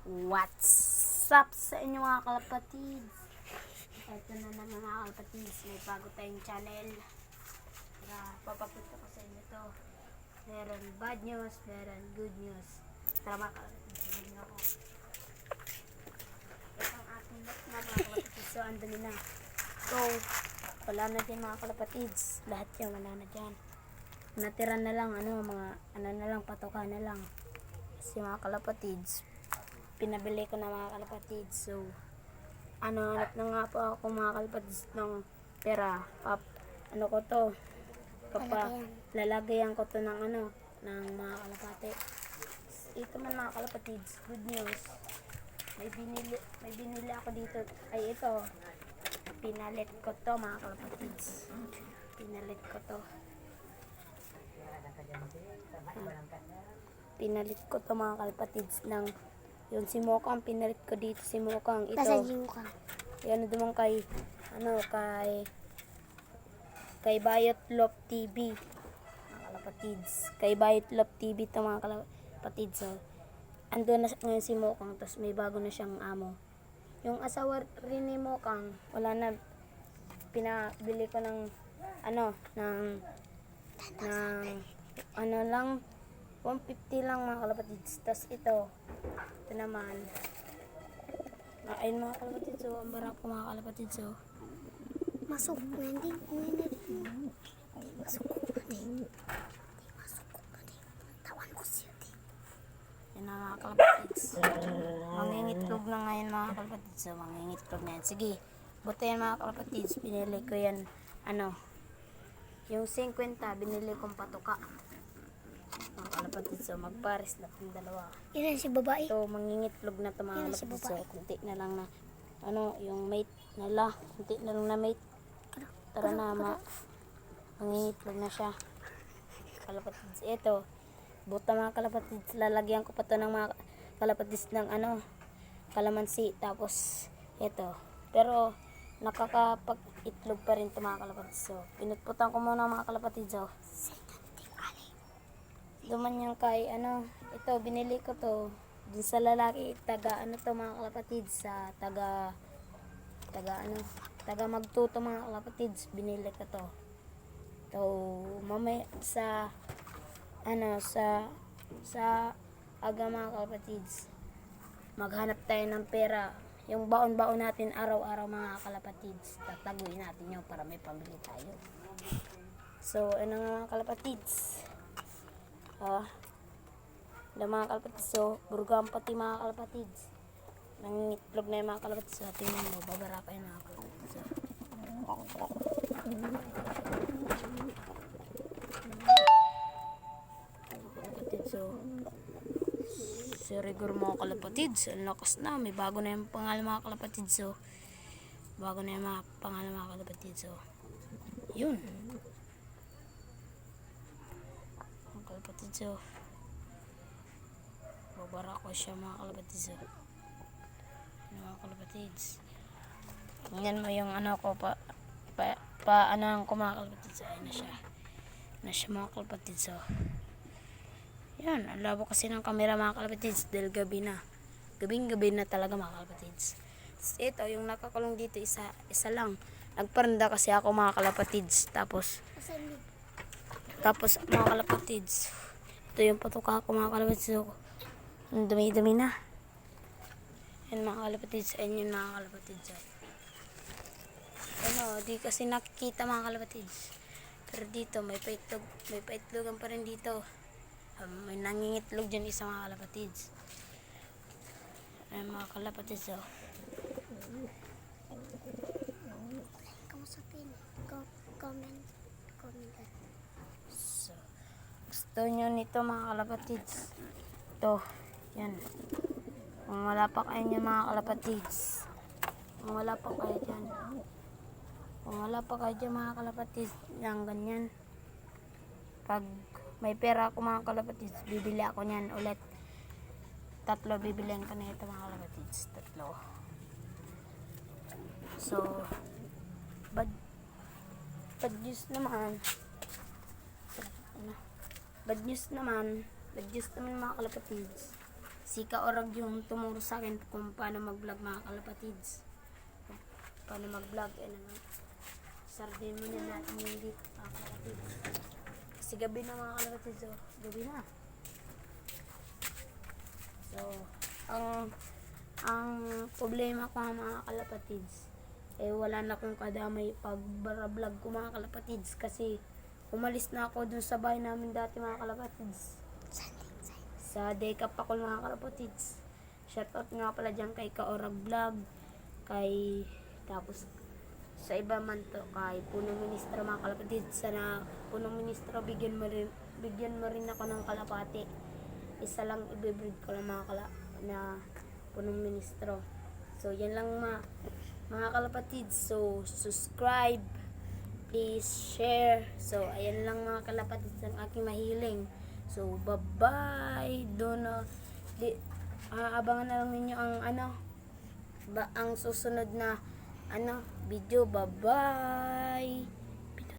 What's up sa inyo mga kalapatids? Ito na naman mga kalapatids, may bago tayong channel. Papakita ko sa inyo to. Meron bad news, meron good news. Tara mga kalapatids, sabihin niyo ako. Ito ang ating lot na mga kalapatids, so andun na. So, wala na din mga kalapatids. Lahat yan, wala na dyan. Natira na lang, patoka na lang. Kasi mga kalapatids, pinabili ko na mga kalapatids. So, hanap na nga po ako mga kalapatids ng pera. Lalagayan ko to ng ng mga kalapati. Ito man mga kalapatids, good news. May binili ako dito. Ay ito, pinalit ko to mga kalapatids. Pinalit ko to. Pinalit ko to mga kalapatids ng yung si Mokang, pinalit ko dito si Mokang. Ito. Nasa Yuka. Yan naman kay Bayot Love TV. Mga kalapatids. Kay Bayot Love TV to mga kalapatids. So, ando na ngayon si Mokang, tapos may bago na siyang amo. Yung asawa rin ni Mokang, wala na. Pinabili ko ng lang 150 lang mga kalapatids. Tapos ito naman ayun mga kalapatids, so ang barang ko mga kalapatids, so Masuk na din. Masuk na din. Tawan ko siya din. yan na mga kalapatids. Mangingitlog na ngayon mga kalapatids, so mangingitlog na yan. Sige, buto yan mga kalapatids, binili ko yan yung 50 binili kong patuka mga kalapatids, so magpares na yung dalawa. Yan si babae. So mangingitlog na ito mga Yan si kalapatids, so babae. kunti na lang na yung mate nala, kunti na lang na mate. Tara na mangingitlog na siya kalapatids. Ito buta mga kalapatids, lalagyan ko pa to ng mga kalapatids ng kalamansi. Tapos ito, pero nakakapag-itlog pa rin to mga kalapatids. So pinutputan ko muna mga kalapatids. So duman yung kay ito binili ko to dun sa lalaki, taga to mga kalapatids, sa taga magtuto mga kalapatids, binili ko to. So mamaya sa aga mga kalapatids, maghanap tayo ng pera. Yung baon-baon natin araw-araw mga kalapatids, tataguin natin yun para may pambili tayo. So mga kalapatids, mga kalapatids, so burgam pati mga kalapatids, nangingitlog na yung mga kalapatids. So tingnan mo, babara pa yung mga kalapatids. So rigor mga kalapatids, ang lakas na, may bago na yung pangalan mga kalapatids. So bago na yung mga pangalan mga kalapatids. So yun mga kalapatids, so babara ko siya mga kalapatids. So mga kalapatids, tingnan mo yung ko ko mga kalapatids. Ayun na siya mga kalapatids. So yan, ang labo kasi ng camera mga kalapatids dahil gabi na talaga mga kalapatids. Ito yung nakakulong dito, isa lang. Nagparanda kasi ako mga kalapatids. Tapos mga kalapatids, ito yung patuka ko mga kalapatids. So, dumi-dumi na yan mga kalapatids. Ayun yung mga kalapatids. Di kasi nakikita mga kalapatids, pero dito may paitlogan pa rin dito. May nangingitlog dyan isa mga kalapatids. Ayun mga kalapatids. Kamusapin. Comment. So gusto nyo nito mga kalapatids, ito yan. Kung wala pa kayo nyo mga kalapatids, kung wala pa kayo dyan mga kalapatids, yung ganyan, pag may pera ako mga kalapatids, bibili ako niyan ulit. 3 bibilihan ko na ito mga kalapatids, 3. So bad news naman mga kalapatids. Si Kaorag yung tumuro sa akin kung paano mag-vlog mga kalapatids. Paano mag-vlog. Sardin mo na natin yung dito mga kalapatids. Kasi gabi na mga kalapatids. So, gabi na. So, ang problema ko mga kalapatids, wala na akong kadamay pag vlog ko mga kalapatids kasi umalis na ako dun sa bahay namin dati mga kalapatids. Sa Decap ako mga kalapatids. Shoutout nga pala dyan kay Kaorag Vlog, tapos sa iba man to, kay Punong Ministro mga kalapatids. Sana Punong Ministro, bigyan mo rin ako ng kalapati. Isa lang ibibreed ko lang na Punong Ministro. So yan lang mga kalapatids. So subscribe, please share. So ayan lang mga kalapatids ang aking mahiling. So bye-bye. Abangan na lang ninyo ang ang susunod na video. Bye-bye.